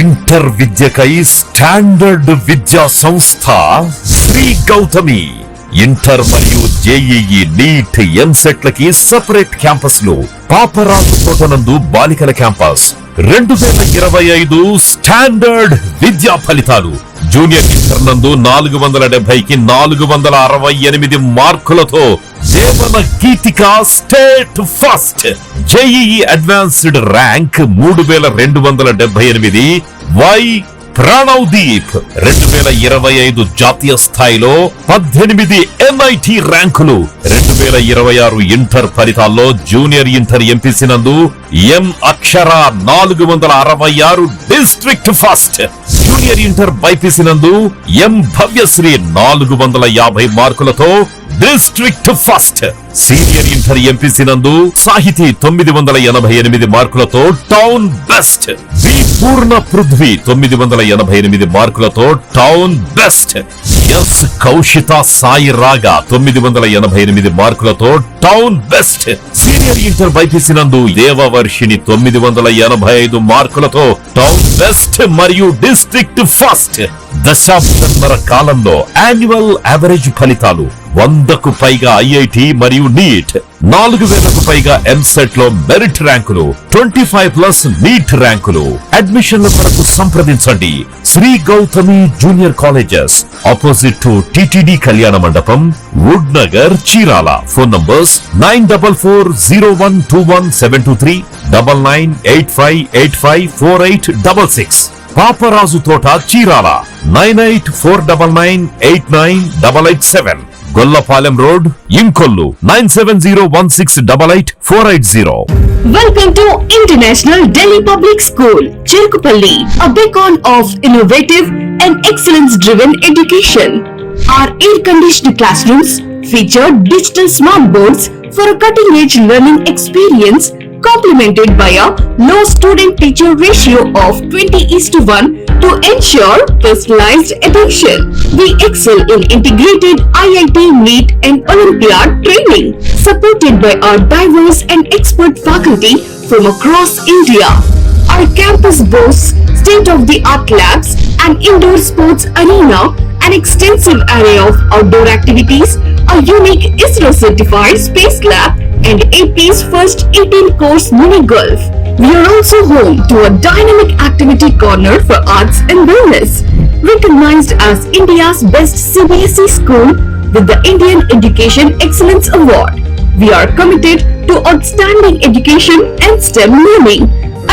Inter విద్యకై standard విద్యా సంస్థ Shri Gautami. Inter మరియు జేఈఈ, నీట్, ఎంసెట్లకి సెపరేట్ క్యాంపస్లు. పాపరాజు తోటనందు బాలికల క్యాంపస్. 2025 స్టాండర్డ్ విద్యా ఫలితాలు. జూనియర్ ఇంటర్ నందు 470కి 468 మార్కులతో Devana Geethika state first. JEE advanced rank 3278. Y Pranavdeep 2025 జాతీయ స్థాయిలో 18 ఎన్ఐటి ర్యాంకులు. 2026 ఇంటర్ ఫలితాల్లో జూనియర్ ఇంటర్ ఎంపీసీ నందు ఎం అక్షర 466 district first. Junior inter BiPC నందు ఎం భవ్యశ్రీ 450 మార్కులతో district first. Senior inter MPC నందు సాహితీ 988 మార్కులతో టౌన్ బెస్ట్. వి పూర్ణ పృథ్వీ 988 మార్కులతో town best. Yes Kaushitha Sai రాగా 988 మార్కులతో town best. Senior inter BiPC నందు దేవవర్షిని 985 మార్కులతో టౌన్ బెస్ట్ మరియు డిస్ట్రిక్ట్ ఫస్ట్. దశాబ్దన్నర కాలంలో యాన్యువల్ యావరేజ్ ఫలితాలు 100కు పైగా ఐఐటి మరియు నీట్, 4000కు పైగా ఎంసెట్ లో మెరిట్ ర్యాంకులు, 25+ నీట్ ర్యాంకులు. అడ్మిషన్ల కొరకు సంప్రదించండి Sri Gautami junior colleges, opposite to TTD Kalyana Mandapam, Wood Nagar, Chirala. Phone numbers 9440121723, 9985854866. Paparaju Thota, Chirala 9849989887. Gollapalem road, Inkollu 9701688480. Welcome to International Delhi Public School, Cherukupalli, a beacon of innovative and excellence-driven education. Our air-conditioned classrooms feature digital smart boards for a cutting-edge learning experience, complemented by a low student-teacher ratio of 20:1 to ensure personalized attention. We excel in integrated IIT, NEET and Olympiad training, supported by our diverse and expert faculty from across India. Our campus boasts state-of-the-art labs, an indoor sports arena, an extensive array of outdoor activities, a unique ISRO-certified space lab, and AP's first 18-course mini golf. We are also home to a dynamic activity corner for arts and wellness, recognized as India's best CBSE school with the Indian Education Excellence Award. We are committed to outstanding education and STEM learning.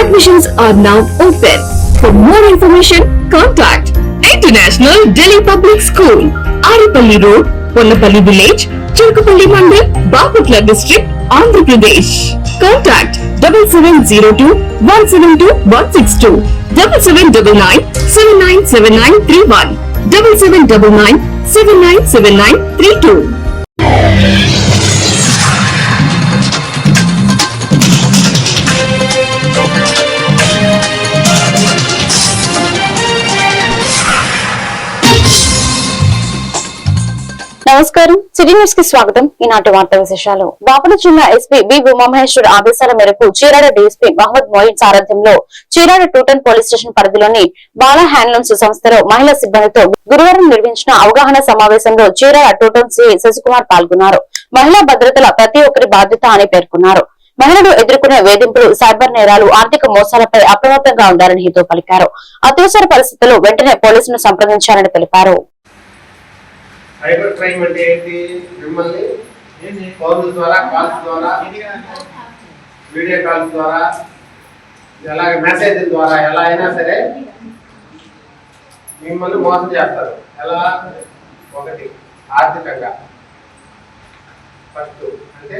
Admissions are now open. For more information, contact International Delhi Public School, Aripalli Road, Ponnapalli Village, Cherukupalli Mandal, Baputla District, Andhra Pradesh. Contact 7702-172-162, 7799-797931, 7799-797932. నమస్కారం, city news కి స్వాగతం. ఈనాటి వార్తా విశేషాలు. బాపట్ల జిల్లా SP B Umamaheshwar ఆదేశాల మేరకు Chirala DSP Mohammed Moeen సారథ్యంలో చీరాల టూటన్ పోలీస్ స్టేషన్ పరిధిలోని బాలా హ్యాండ్లూమ్స్ సంస్థలో మహిళా సిబ్బందితో గురువారం నిర్వహించిన అవగాహన సమావేశంలో చీరాల టూటన్ సిఐ శశికుమార్ పాల్గొన్నారు. మహిళా భద్రతల ప్రతి ఒక్కరి బాధ్యత అని పేర్కొన్నారు. మహిళలు ఎదుర్కొనే వేధింపులు, సైబర్ నేరాలు, ఆర్థిక మోసాలపై అప్రమత్తంగా ఉండాలని హితో పలికారు. అత్యవసర పరిస్థితుల్లో వెంటనే పోలీసులను సంప్రదించాలని తెలిపారు. సైబర్ క్రైమ్ అంటే ఏంటి? మిమ్మల్ని ఫోన్ల ద్వారా, కాల్స్ ద్వారా, వీడియో కాల్స్ ద్వారా, అలాగే మెసేజ్ల ద్వారా ఎలా అయినా సరే మిమ్మల్ని మోసం చేస్తారు. ఎలా? ఒకటి ఆర్థికంగా, ఫస్ట్ అంటే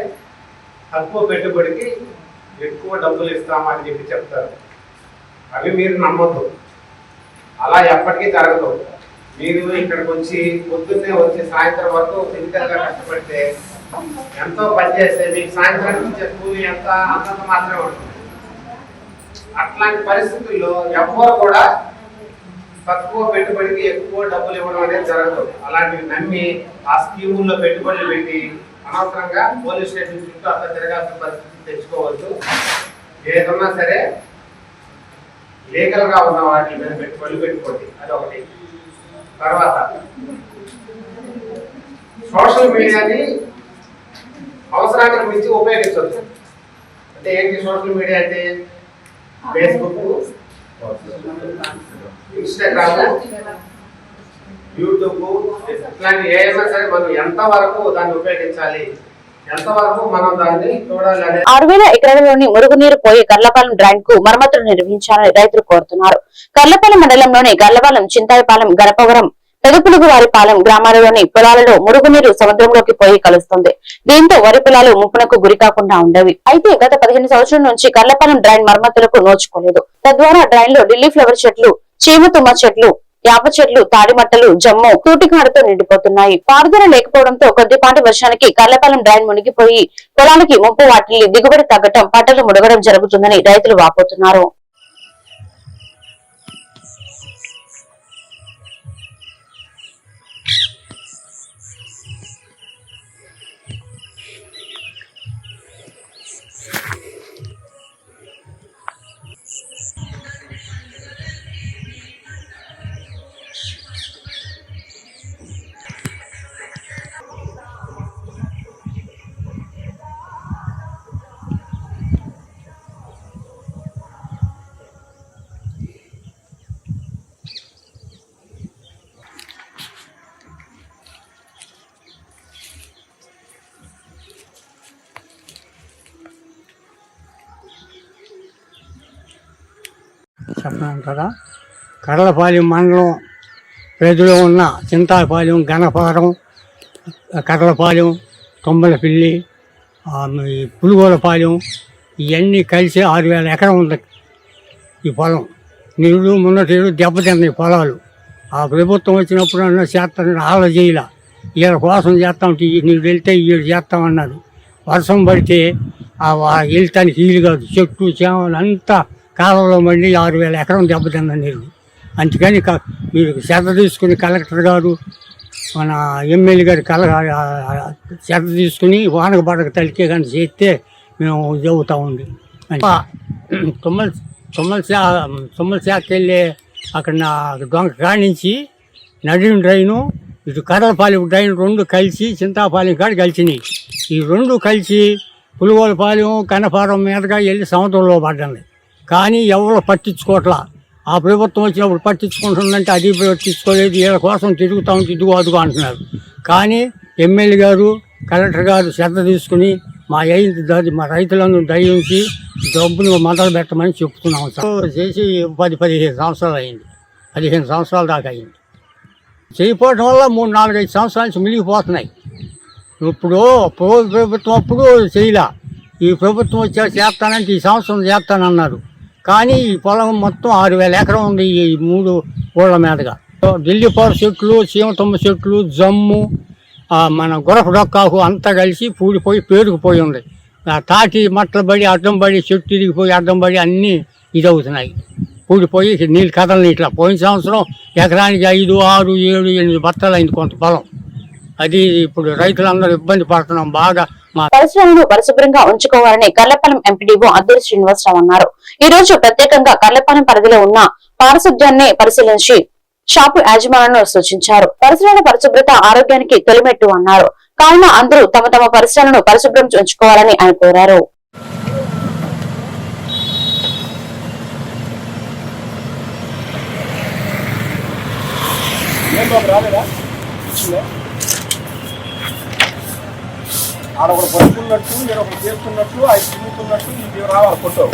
తక్కువ పెట్టుబడికి ఎక్కువ డబ్బులు ఇస్తామని చెప్పి చెప్తారు. అవి మీరు నమ్మద్దు. అలా ఎప్పటికీ జరగదు. మీరు ఇక్కడికి వచ్చి పొద్దున్నే వచ్చి సాయంత్రం వరకు ఫిజికల్గా కష్టపడితే, ఎంతో పనిచేస్తే మీకు సాయంత్రం ఇచ్చే కూలి ఎంత అంతంత మాత్రమే ఉంటుంది. అట్లాంటి పరిస్థితుల్లో ఎవ్వరు కూడా తక్కువ పెట్టుబడికి ఎక్కువ డబ్బులు ఇవ్వడం అనేది జరగదు. అలాంటివి నమ్మి ఆ స్కీముల్లో పెట్టుబడులు పెట్టి అనవసరంగా పోలీస్ స్టేషన్ చుట్టూ అట్లా తిరగాల్సిన పరిస్థితి తెచ్చుకోవచ్చు. ఏదన్నా సరే లీగల్గా ఉన్న వాటి మీద పెట్టుకోండి. అది ఒకటి. తర్వాత సోషల్ మీడియాని అవసరానికి మించి ఉపయోగించవచ్చు. అంటే ఏంటి సోషల్ మీడియా అంటే? ఫేస్బుక్, ఇన్స్టాగ్రామ్, యూట్యూబ్ ఇట్లాంటి ఏమైనా సరే మనం ఎంతవరకు దాన్ని ఉపయోగించాలి, ఎంతవరకు మనం దాన్ని చూడాలి అనే 6000 ఎకరాలలోని మురుగునీరు పోయి కర్లపాలెం డ్రైన్ కు మరమ్మతులు నిర్వహించాలని రైతులు కోరుతున్నారు. కర్లపాలెం మండలంలోని గర్లపాలెం, చింతాయపాలెం, గరపవరం, పెదపులుగువారిపాలెం గ్రామాలలోని పొలాలలో మురుగునీరు సముద్రంలోకి పోయి కలుస్తుంది. దీంతో వరి పొలాలు ముప్పునకు గురి కాకుండా ఉండేవి. అయితే గత 15 సంవత్సరాల నుంచి కర్లపాలెం డ్రైన్ మరమ్మతులకు నోచుకోలేదు. తద్వారా డ్రైన్ లో ఢిల్లీ ఫ్లవర్ చెట్లు, చీమతుమ్మ చెట్లు, యాప చెట్లు, తాడిమట్టలు, జమ్ము, తూటికాడుతో నిండిపోతున్నాయి. పారుదల లేకపోవడంతో కొద్దిపాటి వర్షానికి కర్లపాలెం డ్రైన్ మునిగిపోయి పొలాలకి ముప్పు వాటిల్లి దిగుబడి తగ్గటం, పంటలు ముడగడం జరుగుతుందని రైతులు వాపోతున్నారు. చెప్పినాను కదా. కర్లపాలెం మండలం పరిధిలో ఉన్న చింతాపాలెం, గణపారం, కర్లపాలెం, తొంబలపిల్లి, పులుగోలపాలెం ఇవన్నీ కలిసి 6000 ఎకరం ఉంది ఈ పొలం. నిరుడు మున్నటేడు దెబ్బతిన్నాయి పొలాలు. ఆ ప్రభుత్వం వచ్చినప్పుడు అన్న చేస్తానని ఆలోచించాల. వీళ్ళ కోసం చేస్తామంటే నీకు వెళ్తే వీళ్ళు చేస్తామన్నారు. వర్షం పడితే వెళ్తానికి వీలు కాదు. చెట్టు చేమలు అంతా కాలంలో మళ్ళీ 6000 ఎకరం దెబ్బతిన్న నీరు. అందుకని మీరు శ్రద్ధ తీసుకుని కలెక్టర్ గారు, మన ఎమ్మెల్యే గారు శ్రద్ధ తీసుకుని వానక పడక తలికే కానీ చేస్తే మేము చదువుతూ ఉంది. తుమ్మల శాఖకి వెళ్ళే అక్కడ దొంగ కానించి నడిన డ్రైను, ఇటు కర్లపాలెం డ్రైన్ రెండు కలిసి చింతాపాలెం కాడ కలిసినాయి. ఈ రెండు కలిసి పులుగోలపాలెం, కనపారం మీదగా వెళ్ళి సముద్రంలో పడ్డాయి. కానీ ఎవరు పట్టించుకోవట్లా. ఆ ప్రభుత్వం వచ్చినప్పుడు పట్టించుకుంటుందంటే అది పట్టించుకోలేదు. వీళ్ళ కోసం తిరుగుతాం, ఇదిగో అదుగో అంటున్నారు. కానీ ఎమ్మెల్యే గారు, కలెక్టర్ గారు శ్రద్ధ తీసుకుని మా రైతులందరూ దయించి డబ్బును మొదలు పెట్టమని చెప్తున్నాం. చేసి 10-15 సంవత్సరాలు అయింది. 15 సంవత్సరాల దాకా అయింది. చేయకపోవడం వల్ల 3-4-5 సంవత్సరాల నుంచి మిగిలిపోతున్నాయి. ఇప్పుడు ప్రభుత్వం అప్పుడు చేయలే. ఈ ప్రభుత్వం వచ్చా చేస్తానంటే ఈ సంవత్సరం చేస్తానన్నారు. కానీ ఈ పొలం మొత్తం 6000 ఎకరం ఉంది ఈ 3 ఊళ్ళ మీదగా. ఢిల్లీ పవర్ చెట్లు, చీమతుమ్మ చెట్లు, జమ్ము, మన గురపు డొక్కాకు అంతా కలిసి పూడిపోయి పేరుకుపోయి ఉంది. తాటి మట్టలు పడి అడ్డం పడి చెట్టు తిరిగిపోయి అడ్డం పడి అన్నీ ఇదవుతున్నాయి. పూడిపోయి నీళ్ళు కదలని ఇట్లా. పోయిన సంవత్సరం ఎకరానికి 5, 6, 7, 8 బత్తాలు అయింది కొంత పొలం. అది ఇప్పుడు రైతులందరూ ఇబ్బంది పడుతున్నాం బాగా. పరిసరాలను పరిశుభ్రంగా ఉంచుకోవాలని కర్లపాలెం ఎంపీడీఓ అద్దూరి శ్రీనివాసరావు అన్నారు. ఈ రోజు ప్రత్యేకంగా కర్లపాలెం పరిధిలో ఉన్న పారిశుధ్యాన్ని పరిశీలించి షాపు యాజమాన్యాలను సూచించారు. పరిసరాల పరిశుభ్రత ఆరోగ్యానికి తొలిమెట్టు అన్నారు. కావున అందరూ తమ తమ పరిసరాలను పరిశుభ్రం ఉంచుకోవాలని ఆయన కోరారు. ఆడ ఒకటి పడుకున్నట్టు, నేను ఒకటి చేస్తున్నట్టు, అది తిరుగుతున్నట్టు ఇది రావాలి ఫోటో.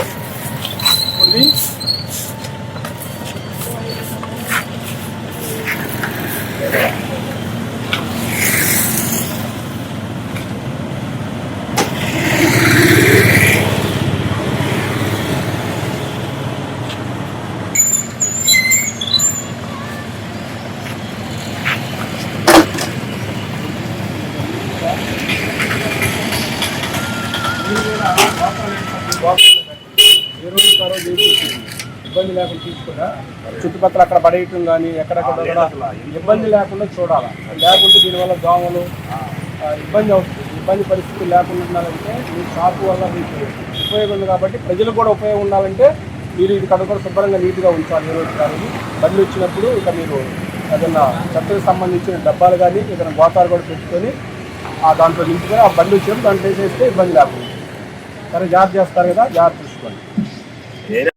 ఇప్పుడు ఇబ్బంది లేకుండా తీసుకున్నా చుట్టుపక్కల అక్కడ పడేయటం కానీ ఎక్కడెక్కడ కూడా ఇబ్బంది లేకుండా చూడాలి. లేకుంటే దీనివల్ల దోమలు ఇబ్బంది అవుతుంది. ఇబ్బంది పరిస్థితి లేకుండా ఉండాలంటే మీ షాపు వల్ల మీకు ఉపయోగం ఉంది. కాబట్టి ప్రజలకు కూడా ఉపయోగం ఉండాలంటే మీరు ఇది కనుక శుభ్రంగా నీట్గా ఉంచాలి. ఏ రోజు కానీ బండి వచ్చినప్పుడు ఇక మీరు ఏదన్నా చెత్తకు సంబంధించిన డబ్బాలు కానీ ఏదైనా గోతాలు కూడా పెట్టుకొని దాంట్లో నింపుకొని ఆ బండి వచ్చినప్పుడు దాంట్లో వేసేస్తే ఇబ్బంది లేకుండా. సరే జాగ్రత్త చేస్తారు కదా, జాగ్రత్త తీసుకోండి.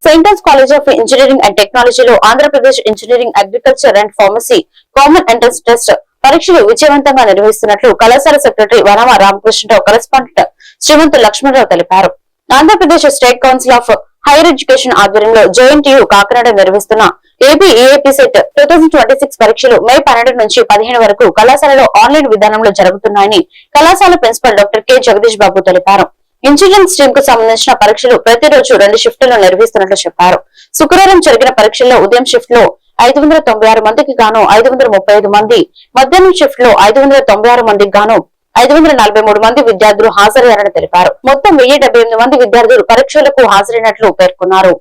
Saint college of engineering and టెక్నాలజీలో Andhra Pradesh engineering, agriculture and pharmacy common entrance test పరీక్షలు విజయవంతంగా నిర్వహిస్తున్నట్లు కళాశాల సెక్రటరీ వనమ రామకృష్ణరావు, కరెస్పాండెంట్ శ్రీమంత్ లక్ష్మణరావు తెలిపారు. Andhra Pradesh state council of higher education ఆధ్వర్యంలో జేఎన్టీయూ కాకినాడ నిర్వహిస్తున్న ఏపీ ఈఏపీ సెట్ 2026 పరీక్షలు మే 12 నుంచి 15 వరకు కళాశాలలో ఆన్లైన్ విధానంలో జరుగుతున్నాయని కళాశాల ప్రిన్సిపల్ డాక్టర్ కె జగదీష్ బాబు తెలిపారు. ఇంజనీరింగ్ స్ట్రీమ్ కు సంబంధించిన పరీక్షలు ప్రతిరోజు 2 షిఫ్టుల్లో నిర్వహిస్తున్నట్లు చెప్పారు. శుక్రవారం జరిగిన పరీక్షల్లో ఉదయం షిఫ్ట్ లో 596 మందికి గాను 535 మంది, మధ్యాహ్నం షిఫ్ట్ లో 596 మందికి గాను 543 మంది విద్యార్థులు హాజరయ్యారని తెలిపారు. మొత్తం 1078 మంది విద్యార్థులు పరీక్షలకు హాజరైనట్లు పేర్కొన్నారు.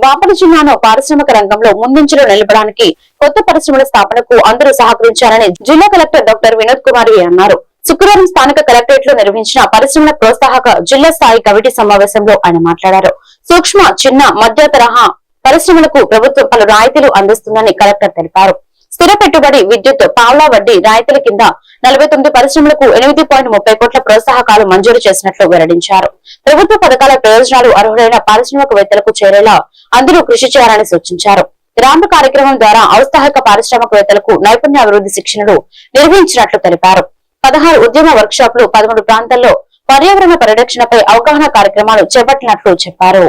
బాపట్ల జిల్లాను పారిశ్రామిక రంగంలో ముందంజలో నిలపడానికి కొత్త పరిశ్రమల స్థాపనకు అందరూ సహకరించాలని జిల్లా కలెక్టర్ డాక్టర్ వినోద్ కుమార్ అన్నారు. శుక్రవారం స్థానిక కలెక్టరేట్ లో నిర్వహించిన పరిశ్రమల ప్రోత్సాహక జిల్లా స్థాయి కమిటీ సమావేశంలో ఆయన మాట్లాడారు. సూక్ష్మ, చిన్న, మధ్య తరహా పరిశ్రమలకు ప్రభుత్వం పలు రాయితీలు అందిస్తుందని కలెక్టర్ తెలిపారు. స్థిర పెట్టుబడి, విద్యుత్, పావలా వడ్డీ రాయితీల కింద 49 పరిశ్రమలకు 8.30 కోట్ల ప్రోత్సాహకాలు మంజూరు చేసినట్లు వెల్లడించారు. ప్రభుత్వ పథకాల ప్రయోజనాలు అర్హులైన పారిశ్రామికవేత్తలకు చేరేలా అందరూ కృషి చేయాలని సూచించారు. గ్రాంట్ కార్యక్రమం ద్వారా ఔత్సాహిక పారిశ్రామికవేత్తలకు నైపుణ్యాభివృద్ధి శిక్షణలు నిర్వహించినట్లు తెలిపారు. 16 ఉద్యమ వర్క్ షాపులు 13 ప్రాంతాల్లో పర్యావరణ పరిరక్షణపై అవగాహన కార్యక్రమాలు చేపట్టినట్లు చెప్పారు.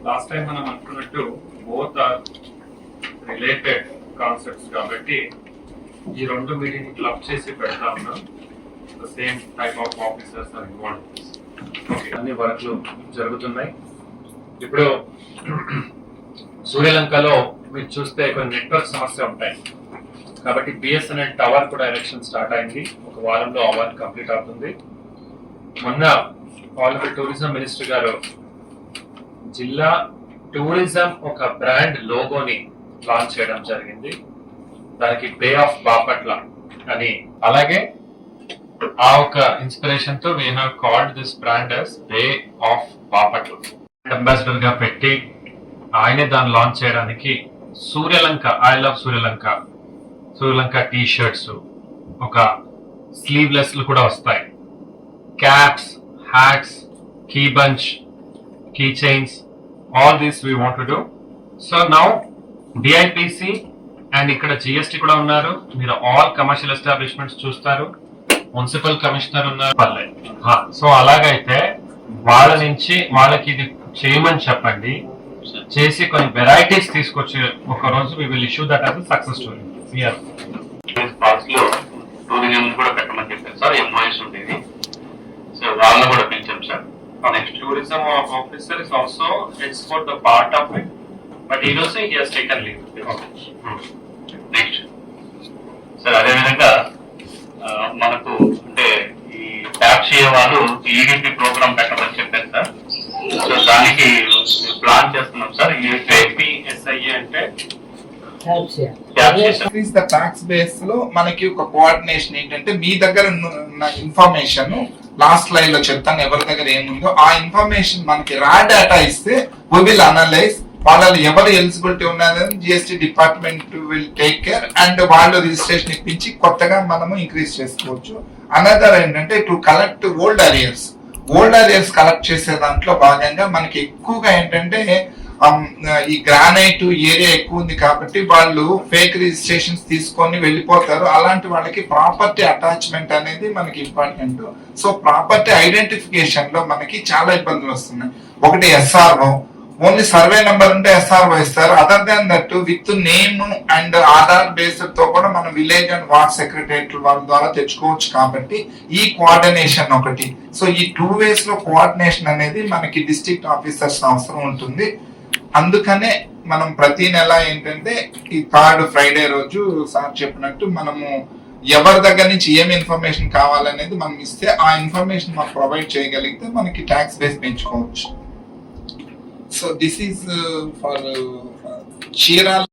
లాస్ట్ టైం మనం అనుకున్నట్టు బోత్ ఆర్ రిలేటెడ్ కాన్సెప్ట్స్ కాబట్టి ఈ 2 మీటింగ్ క్లబ్ చేసి పెడతా ఉన్నాం. The same type of officers are involved. Okay, అన్ని వర్క్లు జరుగుతున్నాయి. ఇప్పుడు సూర్యలంకలో మీరు చూస్తే కొన్ని నెట్వర్క్ సమస్య ఉంటాయి కాబట్టి బిఎస్ఎన్ఎల్ టవర్ కూడా ఎలక్షన్ స్టార్ట్ అయింది. ఒక వారంలో ఆ వర్క్ కంప్లీట్ అవుతుంది. మొన్న ఆనరబుల్ టూరిజం మినిస్టర్ గారు జిల్లా టూరిజం ఒక బ్రాండ్ లోగోని లాంచ్ చేయడం జరిగింది. దానికి బే ఆఫ్ బాపట్ల అని, అలాగే ఆ ఒక ఇన్స్పిరేషన్ తో we have called this brand as bay of Bapatla. Ambassador గా పెట్టి ఆయనే దాన్ని లాంచ్ చేయడానికి Suryalanka, I love Suryalanka, Suryalanka T shirts, ఒక స్లీవ్లెస్ కూడా వస్తాయి, caps, hats, key bunch, key chains, all this we want to do. So now DIPC and ikkada GST kuda unnaru. Meeru all commercial establishments chustaru. Municipal commissioner unnaru palle. So alagaithe vaalla nunchi vaalaki idi చేయమని చెప్పండి, చేసి కొన్ని varieties తీసుకొచ్చి ఒక రోజు we will issue that as success story. Parks లో tourism కూడా పెట్టమని చెప్పారు సార్, ఎంఓఎస్ ఉండేది. సో వాళ్ళని కూడా పిలిచాం sir. Next tourism officer is also it's for the part of it, but ఈ రోజు he has taken leave. Next sir అదేవిధంగా మనకు అంటే ఈ ట్యాప్ చేయ వాళ్ళు ఈడీపీ ప్రోగ్రామ్ పెట్టమని చెప్పారు సార్. సో దానికి ప్లాన్ చేస్తున్నాం సార్. ఏపీఎస్ఐఏ అంటే ఇంక్రీజ్ ద ట్యాక్స్ బేస్ లో మనకి ఒక కోఆర్డినేషన్ ఏంటంటే, మీ దగ్గర ఉన్న ఇన్ఫర్మేషన్ లాస్ట్ లైన్ లో చెప్తాను ఎవరి దగ్గర ఏముందో ఆ ఇన్ఫర్మేషన్ మనకి రా డేటా ఇస్తే వి విల్ అనలైజ్ వాళ్ళని ఎవరు ఎలిజిబిలిటీ ఉన్నదని GST department will take care and వాళ్ళు రిజిస్ట్రేషన్ ఇప్పించి కొత్తగా మనము ఇంక్రీజ్ చేసుకోవచ్చు. అనదర్ ఏంటంటే to collect old arrears collect చేసే దాంట్లో భాగంగా మనకి ఎక్కువగా ఏంటంటే ఈ గ్రానైట్ ఏరియా ఎక్కువ ఉంది కాబట్టి వాళ్ళు ఫేక్ రిజిస్ట్రేషన్స్ తీసుకొని వెళ్ళిపోతారు. అలాంటి వాళ్ళకి ప్రాపర్టీ అటాచ్మెంట్ అనేది మనకి ఇంపార్టెంట్. సో ప్రాపర్టీ ఐడెంటిఫికేషన్ లో మనకి చాలా ఇబ్బందులు వస్తున్నాయి. ఒకటి ఎస్ఆర్ఓ, ఓన్లీ సర్వే నెంబర్ ఉంటే ఎస్ఆర్ఓ ఇస్తారు. Other than that with name and Aadhaar based తో కూడా మనం విలేజ్ అండ్ వార్డ్ సెక్రటరియట్ వాళ్ళ ద్వారా తెచ్చుకోవచ్చు. కాబట్టి ఈ కోఆర్డినేషన్ ఒకటి. సో ఈ 2 ways లో కోఆర్డినేషన్ అనేది మనకి డిస్ట్రిక్ట్ ఆఫీసర్స్ అవసరం ఉంటుంది. అందుకనే మనం ప్రతి నెల ఏంటంటే ఈ 3rd Friday రోజు సార్ చెప్పినట్టు మనము ఎవరి దగ్గర నుంచి ఏమి ఇన్ఫర్మేషన్ కావాలనేది మనం ఇస్తే ఆ ఇన్ఫర్మేషన్ మనం ప్రొవైడ్ చేయగలిగితే మనకి ట్యాక్స్ బేస్ పెంచుకోవచ్చు. So this is for Chirala.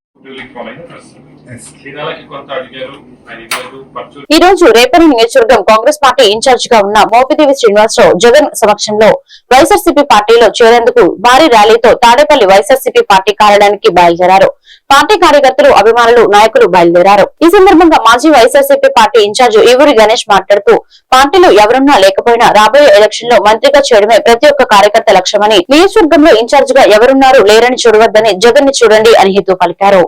ఈ రోజు రేపల్లి నియోజకవర్గం కాంగ్రెస్ పార్టీ ఇన్ఛార్జ్ గా ఉన్న మోపిదేవి శ్రీనివాసరావు జగన్ సమక్షంలో వైఎస్ఆర్సీపీ పార్టీలో చేరేందుకు భారీ ర్యాలీతో తాడేపల్లి వైఎస్ఆర్సీపీ పార్టీ కార్యాలయానికి బయలుదేరారు. పార్టీ కార్యకర్తలు, అభిమానులు, నాయకులు బయలుదేరారు. ఈ సందర్భంగా మాజీ వైఎస్ఆర్సీపీ పార్టీ ఇన్ఛార్జ్ ఈవూరి గణేష్ మాట్లాడుతూ పార్టీలో ఎవరున్నా లేకపోయినా రాబోయే ఎలక్షన్ లో మంత్రిగా చేయడమే ప్రతి ఒక్క కార్యకర్త లక్ష్యమని, నియోజకవర్గంలో ఇన్ఛార్జ్ గా ఎవరున్నారు లేరని చూడవద్దని జగన్ ని చూడండి అని హితూ పలికారు.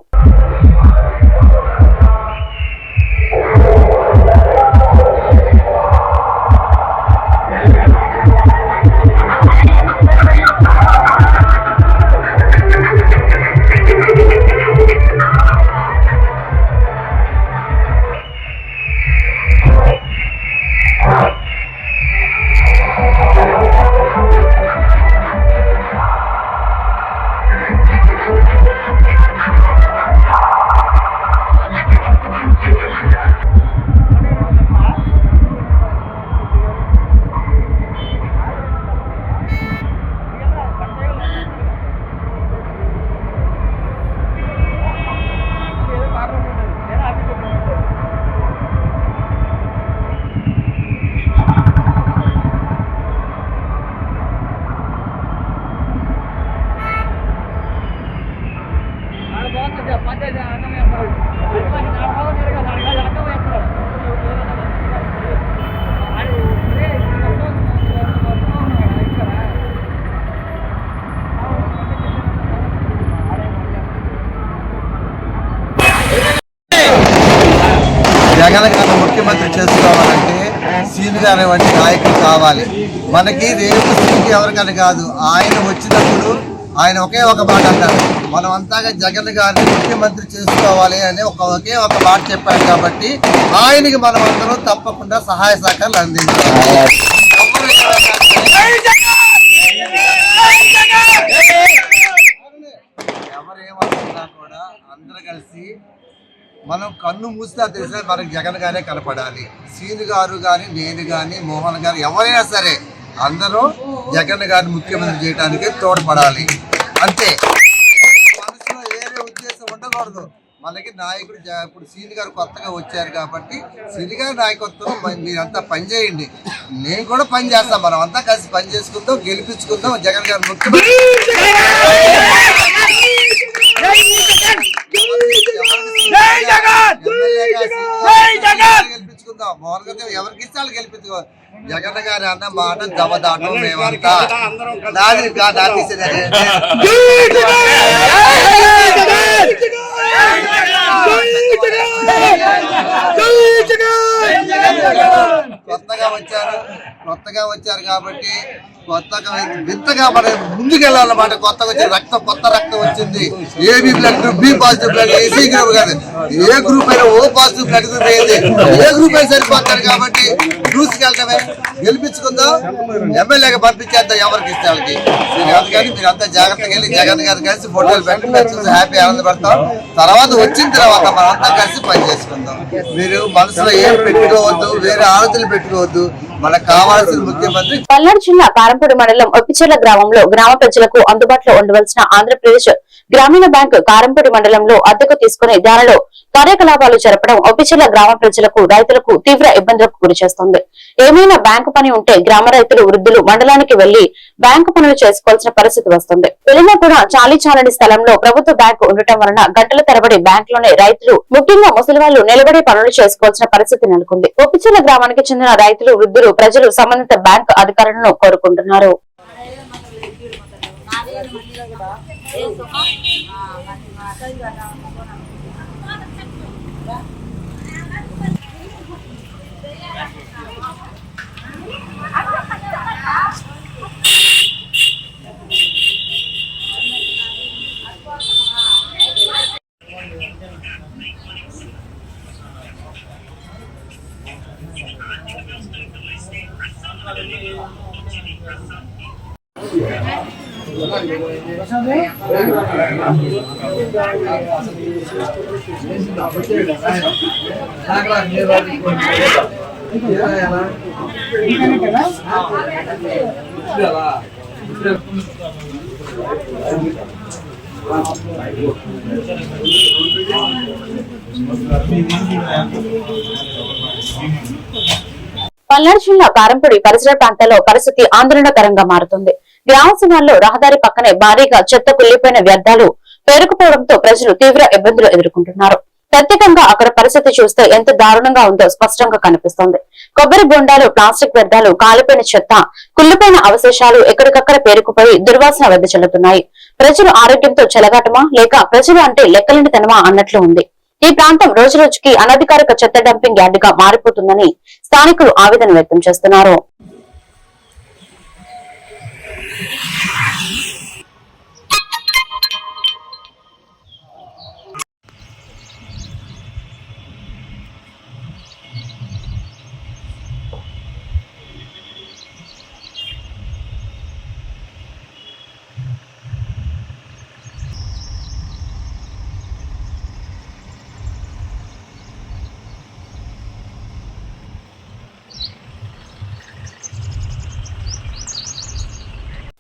జగన్ గారిని ముఖ్యమంత్రి చేసుకోవాలంటే సీన్ గారి వంటి నాయకులు కావాలి మనకి. రేపు సీన్ ఎవరికని కాదు, ఆయన వచ్చినప్పుడు ఆయన ఒకే ఒక మాట అన్నారు, మనం అంతాగా జగన్ గారిని ముఖ్యమంత్రి చేసుకోవాలి అని ఒకే ఒక మాట చెప్పాడు. కాబట్టి ఆయనకి మనం అందరం తప్పకుండా సహాయ సహకారాలు అందించాలి. ఎవరేమనుకున్నా కూడా అందరూ కలిసి మనం కన్ను మూసినా తెలిసినా మనకు జగన్ గారే కనపడాలి. సీను గారు కానీ, నేను కానీ, మోహన్ గారు ఎవరైనా సరే అందరూ జగన్ గారిని ముఖ్యమంత్రి చేయడానికి తోడ్పడాలి. అంతే, మనసులో వేరే ఉద్దేశం ఉండకూడదు. మనకి నాయకుడు ఇప్పుడు సీని గారు కొత్తగా వచ్చారు కాబట్టి సీని గారి నాయకత్వం మీరంతా పని చేయండి, నేను కూడా పని చేస్తాం. మనం అంతా కలిసి పని చేసుకుందాం, గెలిపించుకుందాం జగన్ గారు ముఖ్యమంత్రి. గెలిపించుకుందాం. మోహన్ గారు ఎవరికి ఇస్తే వాళ్ళు గెలిపించుకో. జగన్ గారి అన్న మాట దవదాటం మేమంతా దాని కొత్తగా వచ్చారు కాబట్టి కొత్తగా వింతగా మనం ముందుకెళ్ళాలన్నమాట. కొత్తగా వచ్చిన కొత్త రక్తం వచ్చింది. AB blood group, B positive blood, AC group కాదు, ఏ గ్రూప్ అయినా ఓ పాజిటివ్ బ్లడ్ గ్రూప్ అయింది. ఏ గ్రూప్ అయినా సరిపోతారు కాబట్టి దూసుకెళ్ళటమే. గెలిపించుకుందాం, ఎమ్మెల్యేగా పంపించేద్దాం ఎవరికి ఇస్తే వాళ్ళకి. అందుకని మీరంతా జాగ్రత్తగా వెళ్ళి జగన్ గారు కలిసి ఫోటోలు పెట్టి చూసి హ్యాపీ ఆనందపడతాం. తర్వాత వచ్చిన తర్వాత మనంతా కలిసి పని చేసుకుందాం. మీరు మనసులో ఏం పెట్టుకోవద్దు, వేరే ఆలోచనలు పెట్టుకోవద్దు. మనకు కావాల్సిన ముఖ్యమంత్రి. పల్నాడు జిల్లా కారంపూడి మండలం ఒప్పిచెర్ల గ్రామంలో గ్రామ ప్రజలకు అందుబాటులో ఉండవలసిన ఆంధ్రప్రదేశ్ గ్రామీణ బ్యాంకు కారంపూడి మండలంలో అద్దెకు తీసుకుని దానిలో కార్యకలాపాలు జరపడం ఒప్పిచెర్ల గ్రామ ప్రజలకు రైతులకు తీవ్ర ఇబ్బందులకు గురి చేస్తోంది. ఏమైనా బ్యాంకు పని ఉంటే గ్రామ రైతులు వృద్ధులు మండలానికి వెళ్లి బ్యాంకు పనులు చేసుకోవాల్సిన పరిస్థితి వస్తుంది. వెళ్ళినా కూడా చాలని స్థలంలో ప్రభుత్వ బ్యాంకు ఉండటం వలన గంటల తరబడి బ్యాంకులోనే రైతులు ముఖ్యంగా ముసలివాళ్లు నిలబడి పనులు చేసుకోవాల్సిన పరిస్థితి నెలకొంది. ఒప్పిచెర్ల గ్రామానికి చెందిన రైతులు వృద్ధులు ప్రజలు సంబంధిత బ్యాంకు అధికారులను కోరుకుంటున్నారు. పల్నాడు జిల్లా కారంపూడి పరిసర ప్రాంతాల్లో పరిస్థితి ఆందోళనకరంగా మారుతుంది. గ్రామ శివార్లో రహదారి పక్కనే భారీగా చెత్త కుళ్లిపోయిన వ్యర్థాలు పేరుకుపోవడంతో ప్రజలు తీవ్ర ఇబ్బందులు ఎదుర్కొంటున్నారు. ప్రత్యేకంగా అక్కడ పరిస్థితి చూస్తే ఎంత దారుణంగా ఉందో స్పష్టంగా కనిపిస్తోంది. కొబ్బరి బొండాలు, ప్లాస్టిక్ వ్యర్థాలు, కాలిపోయిన చెత్త, కుళ్లిపోయిన అవశేషాలు ఎక్కడికక్కడ పేరుకుపోయి దుర్వాసన వెదజల్లుతున్నాయి. ప్రజలు ఆరోగ్యంతో చెలగాటమా లేక ప్రజలు అంటే లెక్కలేనితనమా అన్నట్లు ఉంది. ఈ ప్రాంతం రోజురోజుకి అనధికారిక చెత్త డంపింగ్ యార్డుగా మారిపోతుందని స్థానికులు ఆవేదన వ్యక్తం చేస్తున్నారు.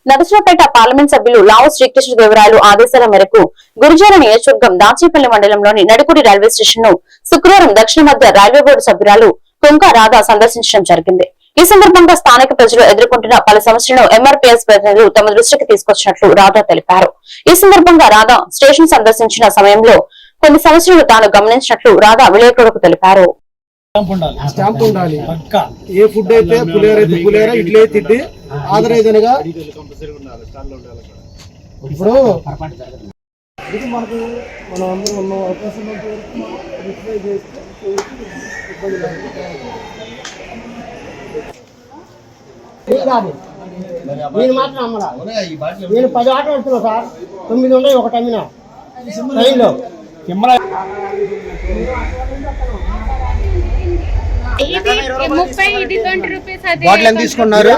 నరసరావుపేట పార్లమెంట్ సభ్యులు లావు శ్రీకృష్ణదేవరాయలు ఆదేశాల మేరకు గురుజాల నియోజకవర్గం దాచేపల్లి మండలంలోని నడుకుడి రైల్వే స్టేషన్ ను శుక్రవారం దక్షిణ మధ్య రైల్వే బోర్డు సభ్యురాలు కొంక రాధా సందర్శించడం జరిగింది. ఈ సందర్భంగా స్థానిక ప్రజలు ఎదుర్కొంటున్న పలు సమస్యలను ఎంఆర్పీఎస్ ప్రతినిధులు తమ దృష్టికి తీసుకొచ్చినట్లు రాధా తెలిపారు. ఈ సందర్భంగా రాధా స్టేషన్ సందర్శించిన సమయంలో కొన్ని సమస్యలు తాను గమనించినట్లు రాధా విలేకరులకు తెలిపారు. స్టాంప్ ఉండాలి. ఏ ఫుడ్ అయితే పులిహోర అయితే పులిహోర, ఇడ్లీ అయితే ఇడ్లీ, ఆథరైజ్గా ఇప్పుడు ఇది మనకు మనం అందరూ ఉన్న అవకాశం రిప్లై చేస్తే ఇబ్బంది లేదు. నేను మాత్రం అమ్మరా, నేను 10 ఆటలు వస్తున్నా సార్, 9 ఉన్నాయి ఒక టైమినా ట్రైన్లో. బాటిల్ ఎంత తీసుకున్నారు?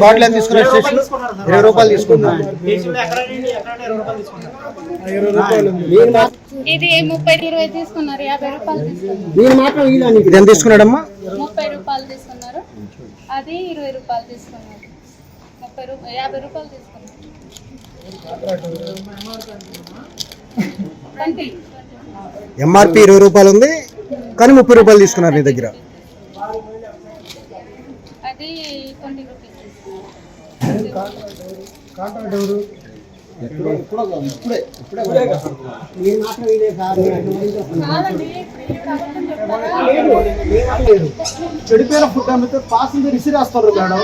బాటిల్ ఎంత తీసుకున్నారు? స్టేషన్ 20 రూపాయలు తీసుకున్నారు. ఇది 30-20 తీసుకున్నారు. 50 రూపాయలు తీసుకున్నారు. నేను మాత్రం ఇది ఎంత తీసుకున్నాడమ్మా? 30 రూపాయలు తీసుకున్నారు. అది 20 రూపాయలు తీసుకున్నారు. 50 రూపాయలు తీసుకున్నారు. ఎంఆర్పి 20 రూపాయలు ఉంది కానీ 30 రూపాయలు తీసుకున్నారు నీ దగ్గర. అది 20 రూపాయలు చెడిపోయిన ఫుడ్ అమ్మితే పాసింజర్ ఇసిరేస్తారు మేడం.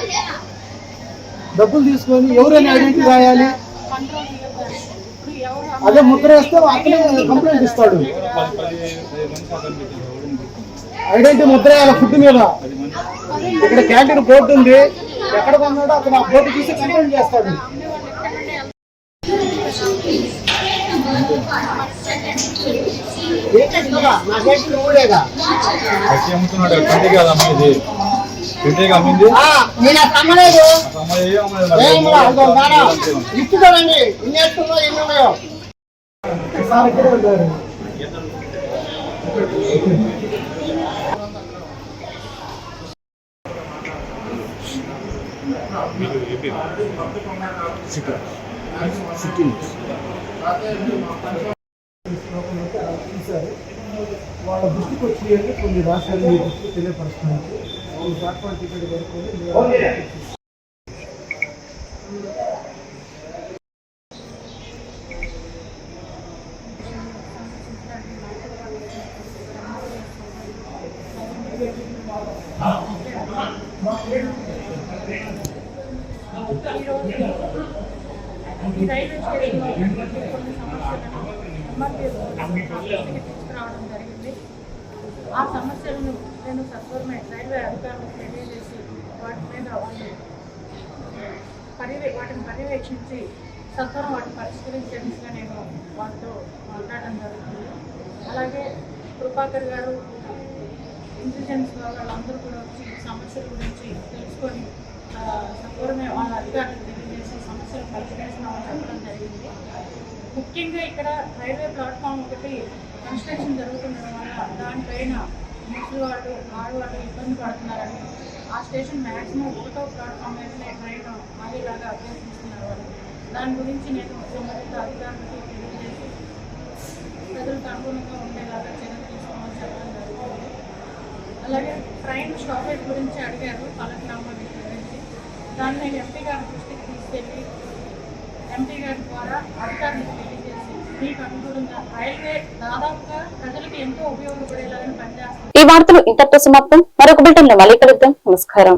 డబ్బులు తీసుకొని ఎవరైనా ఐడెంటిటీ రాయాలి. అదే ముద్ర వేస్తే అతనే కంప్లైంట్ ఇస్తాడు. ఐడెంటిటీ ముద్ర వేయాలి ఫుడ్ మీద. ఇక్కడ క్యాంటీన్ బోర్డు ఉంది, ఎక్కడ కొన్నాడో అతను ఆ బోర్డు చూసి కంప్లైంట్ చేస్తాడు. ఇచ్చుకోండి ఎన్ని వేసుకున్నా ఎన్ని ఉన్నాయో వాళ్ళ దృష్టికి వచ్చి కొన్ని రాశారు మీ దృష్టికి తెలియపరుస్తున్నాను. ప్లాట్ఫామ్ టికెట్ కొనుక్కొని ఈ రైల్వే స్టేషన్లో కొన్ని సమస్యలను తీసుకురావడం జరిగింది. ఆ సమస్యలను నేను సత్వరమే రైల్వే అధికారులకు తెలియజేసి వాటి మీద వాటిని పర్యవేక్షించి సత్వరం వాటిని పరిష్కరించేందుకుగా నేను వాటితో మాట్లాడడం జరుగుతుంది. అలాగే కృపాకర్ గారు, ఇంటెలిజెన్స్ వాళ్ళందరూ కూడా వచ్చి సమస్యల గురించి తెలుసుకొని సత్వరమే వాళ్ళ అధికారులకు తెలియజేసి సమస్యలు పరిష్కరిస్తామని చెప్పడం జరిగింది. ముఖ్యంగా ఇక్కడ రైల్వే ప్లాట్ఫామ్ ఒకటి కన్స్ట్రక్షన్ జరుగుతుండడం వల్ల దానిపైన ముసలివాళ్ళు ఆడవాళ్ళు ఇబ్బంది పడుతున్నారని ఆ స్టేషన్ మ్యాక్సిమం ఒకటో ప్లాట్ఫామ్ మీదనే ట్రైన్ ఆగేలాగా అభ్యర్థిస్తున్నారు వాళ్ళు. దాని గురించి నేను సంబంధిత అధికారులకు తెలియజేసి ప్రజలకు అనుగుణంగా ఉండేలాగా చర్యలు తీసుకోమని చెప్పడం జరుగుతుంది. అలాగే ట్రైన్ స్టాపేజ్ గురించి అడిగారు పలకనామా గురించి. దాన్ని నేను ఎంపీ గారి దృష్టికి తీసుకెళ్ళి ఎంపీ గారి ద్వారా అధికారులకు తెలియజేసి మీకు అనుకూలంగా రైల్వే దాదాపుగా ప్రజలకు ఎంతో ఉపయోగపడేలాగా పనిచేస్తుంది. ఈ వార్తలు ఇంతటితో సమాప్తం. మరొక బులెటిన్లో మళ్ళీ కలుద్దాం. నమస్కారం.